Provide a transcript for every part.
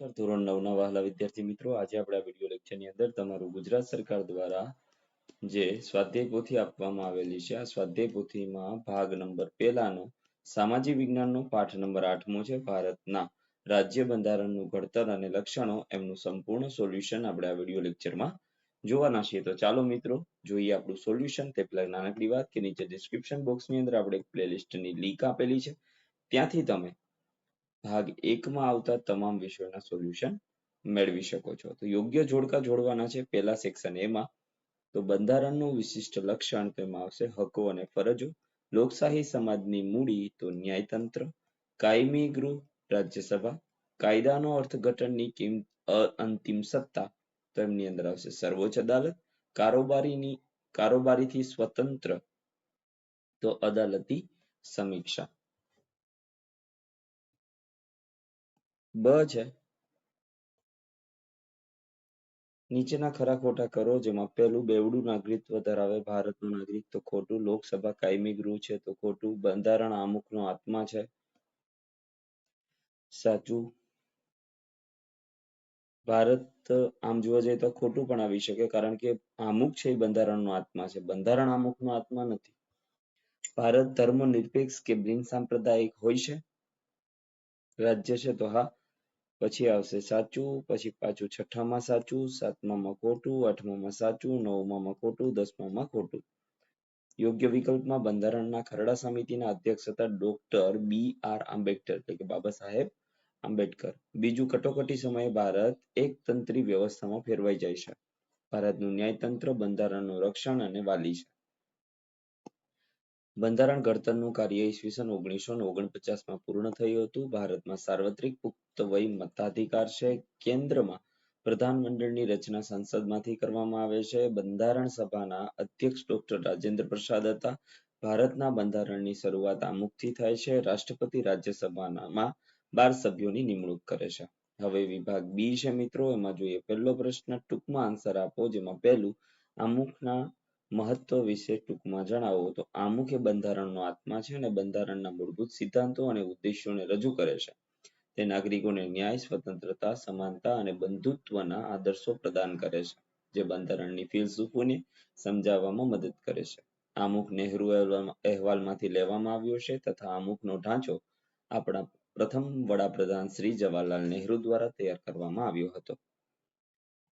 નમસ્કાર ધોરણ 9 ના વહાલા વિદ્યાર્થી મિત્રો, આજે આપણે આ વિડિયો લેક્ચરની અંદર તમારું ગુજરાત સરકાર દ્વારા જે સ્વાધ્યાય પોથી આપવામાં આવેલી છે, આ સ્વાધ્યાય પોથીમાં ભાગ નંબર પહેલાનો સામાજિક વિજ્ઞાનનો પાઠ નંબર 8મો છે, ભારતના રાજ્ય બંધારણનું ઘડતર અને લક્ષણો, એમનું સંપૂર્ણ સોલ્યુશન આપણે આ વિડિયો લેક્ચરમાં જોવાના છીએ. તો ચાલો મિત્રો જોઈએ આપણું સોલ્યુશન. તે પહેલા નાનકડી વાત કે નીચે ડિસ્ક્રિપ્શન બોક્સની અંદર આપણે એક પ્લેલિસ્ટની લિંક આપેલી છે, ત્યાંથી તમે ભાગ 1 માં આવતા તમામ વિષયોના સોલ્યુશન મેળવી શકો છો. તો યોગ્ય જોડકા જોડવાના છે પહેલા સેક્શન એમાં. તો બંધારણનું વિશિષ્ટ લક્ષણ, તેમાં આવશે હકો અને ફરજો, લોકશાહી સમાજની મૂડી તો ન્યાયતંત્ર, કાયમી ગૃહ રાજ્યસભા, કાયદાનો અર્થઘટનની અંતિમ સત્તા તો એમની અંદર આવશે સર્વોચ્ચ અદાલત, કારોબારીથી સ્વતંત્ર તો અદાલતી સમીક્ષા. બ છે નીચેના ખરા ખોટા કરો, જેમાં પહેલું બેવડું નાગરિકત્વ ધરાવે ભારતનો નાગરિક તો ખોટું, લોકસભા કાયમી ગૃહ છે તો ખોટું, બંધારણ આમુખનો આત્મા છે સાચું, ભારત આમ જોવા જઈએ તો ખોટું પણ આવી શકે, કારણ કે આમુખ છે એ બંધારણનો આત્મા છે, બંધારણ આમુખનો આત્મા નથી. ભારત ધર્મ નિરપેક્ષ કે બિન સાંપ્રદાયિક હોય છે, રાજ્ય છે તો હા. પછી આવશે સાચું, પછી પાછું છઠ્ઠામાં સાચું, સાતમામાં ખોટું, આઠમામાં સાચું, નવમામાં ખોટું, દસમામાં ખોટું. યોગ્ય વિકલ્પમાં બંધારણના ખરડા સમિતિના અધ્યક્ષ હતા ડોક્ટર BR આંબેડકર, એટલે કે બાબા સાહેબ આંબેડકર. બીજું, કટોકટી સમયે ભારત એક તંત્રી વ્યવસ્થામાં ફેરવાઈ જાય છે. ભારતનું ન્યાયતંત્ર બંધારણનું રક્ષણ અને વાલી છે. બંધારણ ઘડતરનું કાર્ય ઈસવીસન 1949 માં પૂર્ણ થયું હતું. ભારતમાં સાર્વત્રિક પુખ્ત વય મતાધિકાર છે. કેન્દ્રમાં પ્રધાનમંડળની રચના સંસદમાંથી કરવામાં આવે છે. બંધારણ સભાના અધ્યક્ષ ડોક્ટર રાજેન્દ્ર પ્રસાદ હતા. ભારતના બંધારણની શરૂઆત આમુખથી થાય છે. રાષ્ટ્રપતિ રાજ્યસભામાં 12 સભ્યોની નિમણૂક કરે છે. હવે વિભાગ બી છે મિત્રો, એમાં જોઈએ પહેલો પ્રશ્ન, ટૂંકમાં આન્સર આપો. જેમાં પહેલું, આમુખના મહત્વ વિશે ટૂંકમાં જણાવો. તો આમુખ એ બંધારણનો આત્મા છે અને બંધારણના મૂળભૂત સિદ્ધાંતો અને ઉદ્દેશોને રજૂ કરે છે. તે નાગરિકોને ન્યાય, સ્વતંત્રતા, સમાનતા અને બંધુત્વના આદર્શો પ્રદાન કરે છે, જે બંધારણની ફિલસૂફીને સમજાવવામાં મદદ કરે છે. આમુખ નહેરુ અહેવાલમાંથી લેવામાં આવ્યો છે તથા આમુખનો ઢાંચો આપણા પ્રથમ વડાપ્રધાન શ્રી જવાહરલાલ નહેરુ દ્વારા તૈયાર કરવામાં આવ્યો હતો.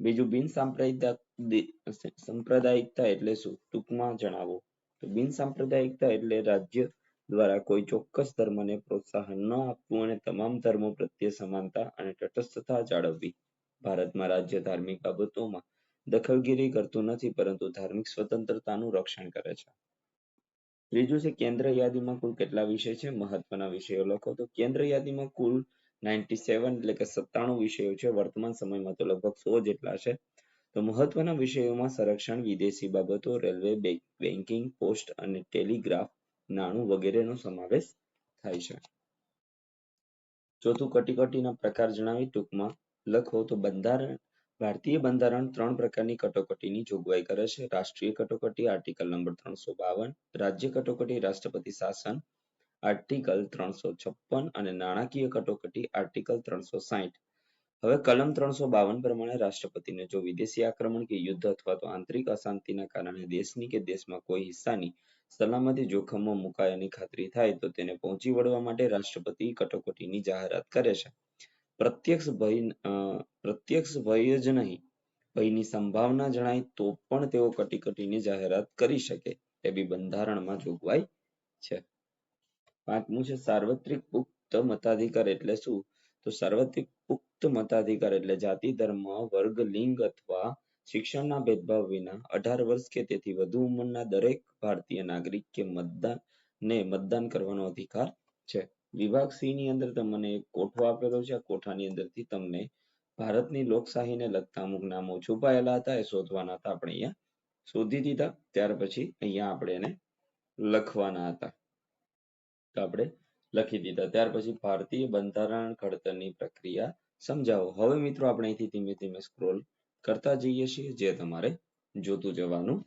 બીજું, બિન સાંપ્રદાયિકતા એટલે શું? ટૂંકમાં જણાવો. તો બિન સાંપ્રદાયિકતા એટલે રાજ્ય દ્વારા કોઈ ચોક્કસ ધર્મને પ્રોત્સાહન ન આપવું અને તમામ ધર્મો પ્રત્યે સમાનતા અને તટસ્થતા જાળવવી. ભારતમાં રાજ્ય ધાર્મિક બાબતોમાં દખલગીરી કરતું નથી, પરંતુ ધાર્મિક સ્વતંત્રતાનું રક્ષણ કરે છે. ત્રીજું છે, કેન્દ્ર યાદીમાં કુલ કેટલા વિષય છે? મહત્વના વિષયો લખો. તો કેન્દ્ર યાદીમાં કુલ 97 એટલે કે 97 વિષયો છે. વર્તમાન સમયમાં તો લગભગ 100 જેટલા છે. તો મહત્વના વિષયોમાં સંરક્ષણ, વિદેશી બાબતો, રેલવે, બેન્કિંગ, પોસ્ટ અને ટેલિગ્રાફ, નાણું વગેરેનો સમાવેશ થાય છે. ચોથું, કટોકટીના પ્રકાર જણાવી ટૂંકમાં લખો. તો ભારતીય બંધારણ 3 પ્રકારની કટોકટીની જોગવાઈ કરે છે. રાષ્ટ્રીય કટોકટી આર્ટિકલ નંબર 352, રાજ્ય કટોકટી રાષ્ટ્રપતિ શાસન આર્ટિકલ 356 અને નાણાકીય કટોકટી આર્ટિકલ 360. હવે કલમ 352 પ્રમાણે રાષ્ટ્રપતિને જો વિદેશી આક્રમણ કે યુદ્ધ અથવા તો આંતરિક અશાંતિના કારણે દેશની કે દેશમાં કોઈ હિસ્સાની સલામતી જોખમમાં મુકાયાની ખાતરી થાય તો તેને પહોંચી વળવા માટે રાષ્ટ્રપતિ કટોકટીની જાહેરાત કરે છે. પ્રત્યક્ષ ભય જ નહીં, ભયની સંભાવના જણાય તો પણ તેઓ કટોકટીની જાહેરાત કરી શકે તેવી બંધારણમાં જોગવાઈ છે. પાંચમું છે, સાર્વત્રિક પુખ્ત મતાધિકાર એટલે શું? તો સાર્વત્રિક પુખ્ત મતાધિકાર એટલે જાતિ, ધર્મ, વર્ગ, લિંગ અથવા શિક્ષણના ભેદભાવ વિના 18 વર્ષ કે તેથી વધુ ઉંમરના દરેક ભારતીય નાગરિક કે મતદાન કરવાનો અધિકાર છે. વિભાગ સી ની અંદર તમને એક કોઠો આપેલો છે. આ કોઠાની અંદરથી તમને ભારતની લોકશાહીને લગતા અમુક નામો છુપાયેલા હતા, એ શોધવાના હતા. આપણે અહીંયા શોધી દીધા. ત્યાર પછી અહીંયા આપણે એને લખવાના હતા, તો આપણે લખી દીધા. ત્યાર પછી ભારતીય બંધારણ ઘડતરની પ્રક્રિયા સમજાવો. હવે મિત્રો આપણે અહીંથી ધીમે ધીમે સ્ક્રોલ કરતા જઈએ છીએ, જે તમારે જોતું જવાનું.